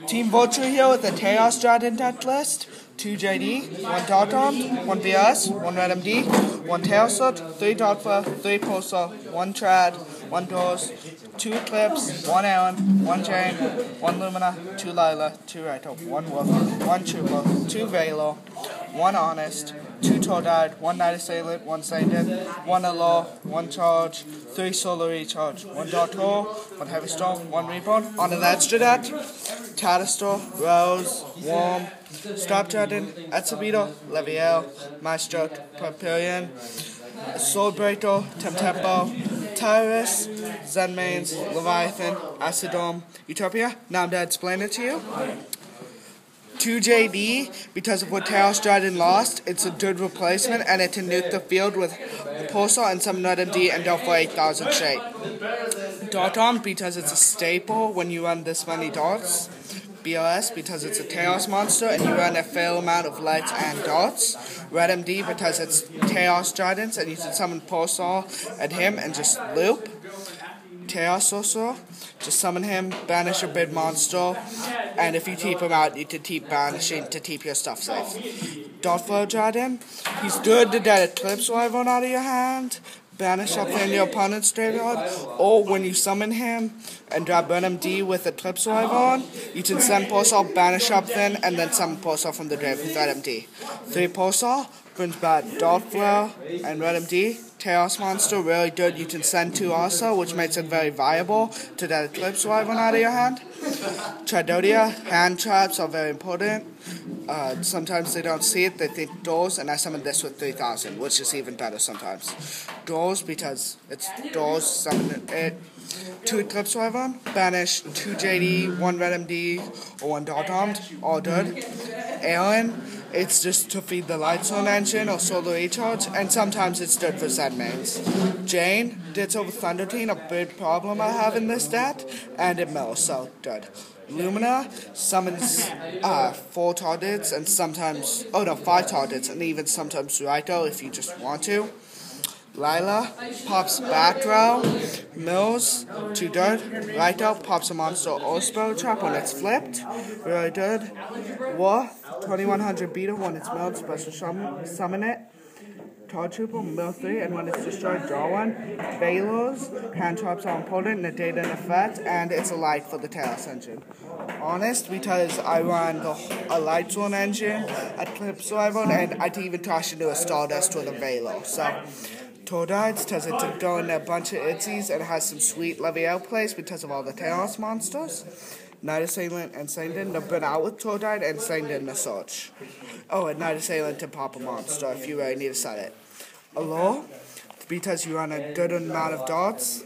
Team Vulture here with the Chaos Dragon deck list. 2 JD, 1 Darton, 1 BS, 1 Red MD, 1 Tailsut, 3 Dartfur, 3 Pulsar, 1 Trad, 1 Doors, 2 Eclipse, 1 Aaron, 1 Jane, 1 Lumina, 2 Lila, 2 Rito, 1 Wolf, 1 Trooper, 2 Velo, 1 Honest, 2 Tordide, 1 Night Assailant, 1 Sainted, 1 Allure, 1 Charge, 3 Solar Recharge, 1 Dartor, 1 Heavy Storm, 1 Reborn. On the extra deck, Tadastor, Rose, Worm, Stop Dragon, Etzebito, Leviel, Maestro, Papillion, Soulbreaker, Temtempo, Tyrus, Zenmains, Leviathan, Acidome, Utopia. Now I'm going to explain it to you. 2 JD, because of what Chaos Dragon lost, it's a good replacement, and it can nuke the field with Pulsar and some Red MD and go for 8,000 shape. Darton, because it's a staple when you run this many darts. BOS, because it's a Chaos monster and you run a fair amount of lights and darts. Red MD, because it's Chaos Dragons and you can summon Pulsar at him and just loop. Chaos Sorcerer, just summon him, banish a big monster, and if you keep him out, you can keep banishing to keep your stuff safe. Dartfur Dragon, he's good to get Eclipse Wyvern out of your hand, banish up in your opponent's graveyard, or when you summon him and grab Red MD with Eclipse Wyvern, you can send Pulsar, banish up then, and then summon Pulsar from the grave with Red MD. 3 Pulsar brings back Dartfur and Red MD. Chaos monster, really good. You can send 2 also, which makes it very viable to get Eclipse Wyvern out of your hand. Tradodia, hand traps are very important. Sometimes they don't see it, they think doors, and I summon this with 3,000, which is even better sometimes. Doors, because it's doors, summon it. 2 Eclipse Wyvern, banish 2 JD, 1 Red MD, or 1 Darton, all good. Aaron, it's just to feed the Light Zone engine or Solar Recharge, and sometimes it's good for Zenmains. Jane, Ditto with Thunder Teen, a big problem I have in this deck, and it mills, so good. Lumina summons 4 targets and sometimes, 5 targets, and even sometimes Raiko if you just want to. Lila pops back row, mills, 2 dirt, Raiko pops a monster or spell trap when it's flipped, really good. War, 2100 beta when it's milled, special summon it. Card Trooper, mill 3, and when it's destroyed, draw 1. Velos, hand traps are important, negate an effect, and it's a light for the Chaos engine. Honest, because I run a Light Zone engine, Eclipse Wyvern, and I can even toss into a Stardust with a Velo. So, Tordides, because it's to go in a bunch of Itzies and it has some sweet Leviel plays because of all the Chaos monsters. Night Assailant and Sainted, they've been out with Tordide and Sainted in the search. Oh, and Night Assailant to pop a monster if you really need to set it. Allure, because you run a good amount of darts.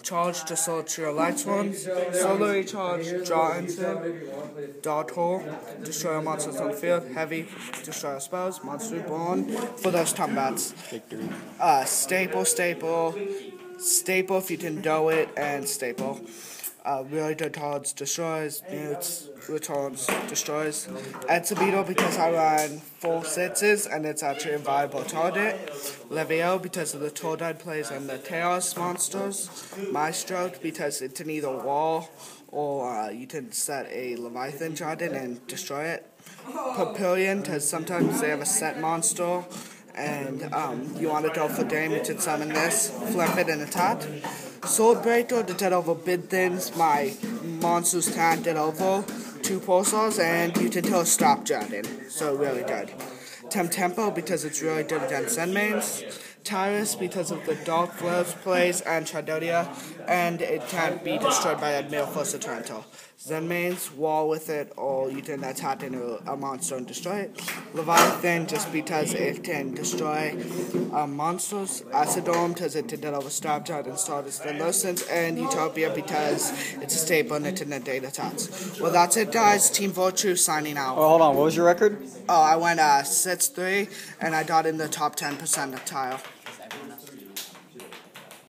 Charge to search your lights ones. Solar Recharge, draw instant. Dart Hole, destroy monsters on the field. Heavy, destroy spells. Monster Reborn for those combats. Victory. Staple if you can do it, and staple. Really good cards, destroys, mutes, returns, destroys. Etzebito because I run 4 6s and it's actually a viable target. Leviel because of the Tordide plays and the Chaos monsters. Maestro because it can either wall or you can set a Leviathan Dragon and destroy it. Papillion because sometimes they have a set monster and you want to go for game, you can summon this, flip it and attack. Soulbreaker to get over big things, my monsters can't get over 2 Pulsars, and you can kill a Stop Dragon, so really good. Temtempo because it's really good against Zenmains. Tyrus because of the Dark Flows plays and Tradodia, and it can't be destroyed by a Male Force of Toronto. Zenmains, wall with it, or you can attack into a monster and destroy it. Leviathan, just because it can destroy monsters. Acidome, because it can get over Starchild and Stardust and Lucent. And Utopia, because it's a staple and it can negate attacks. Well, that's it, guys. Team Vulture signing out. Oh, hold on. What was your record? Oh, I went 6-3, and I got in the top 10 percentile.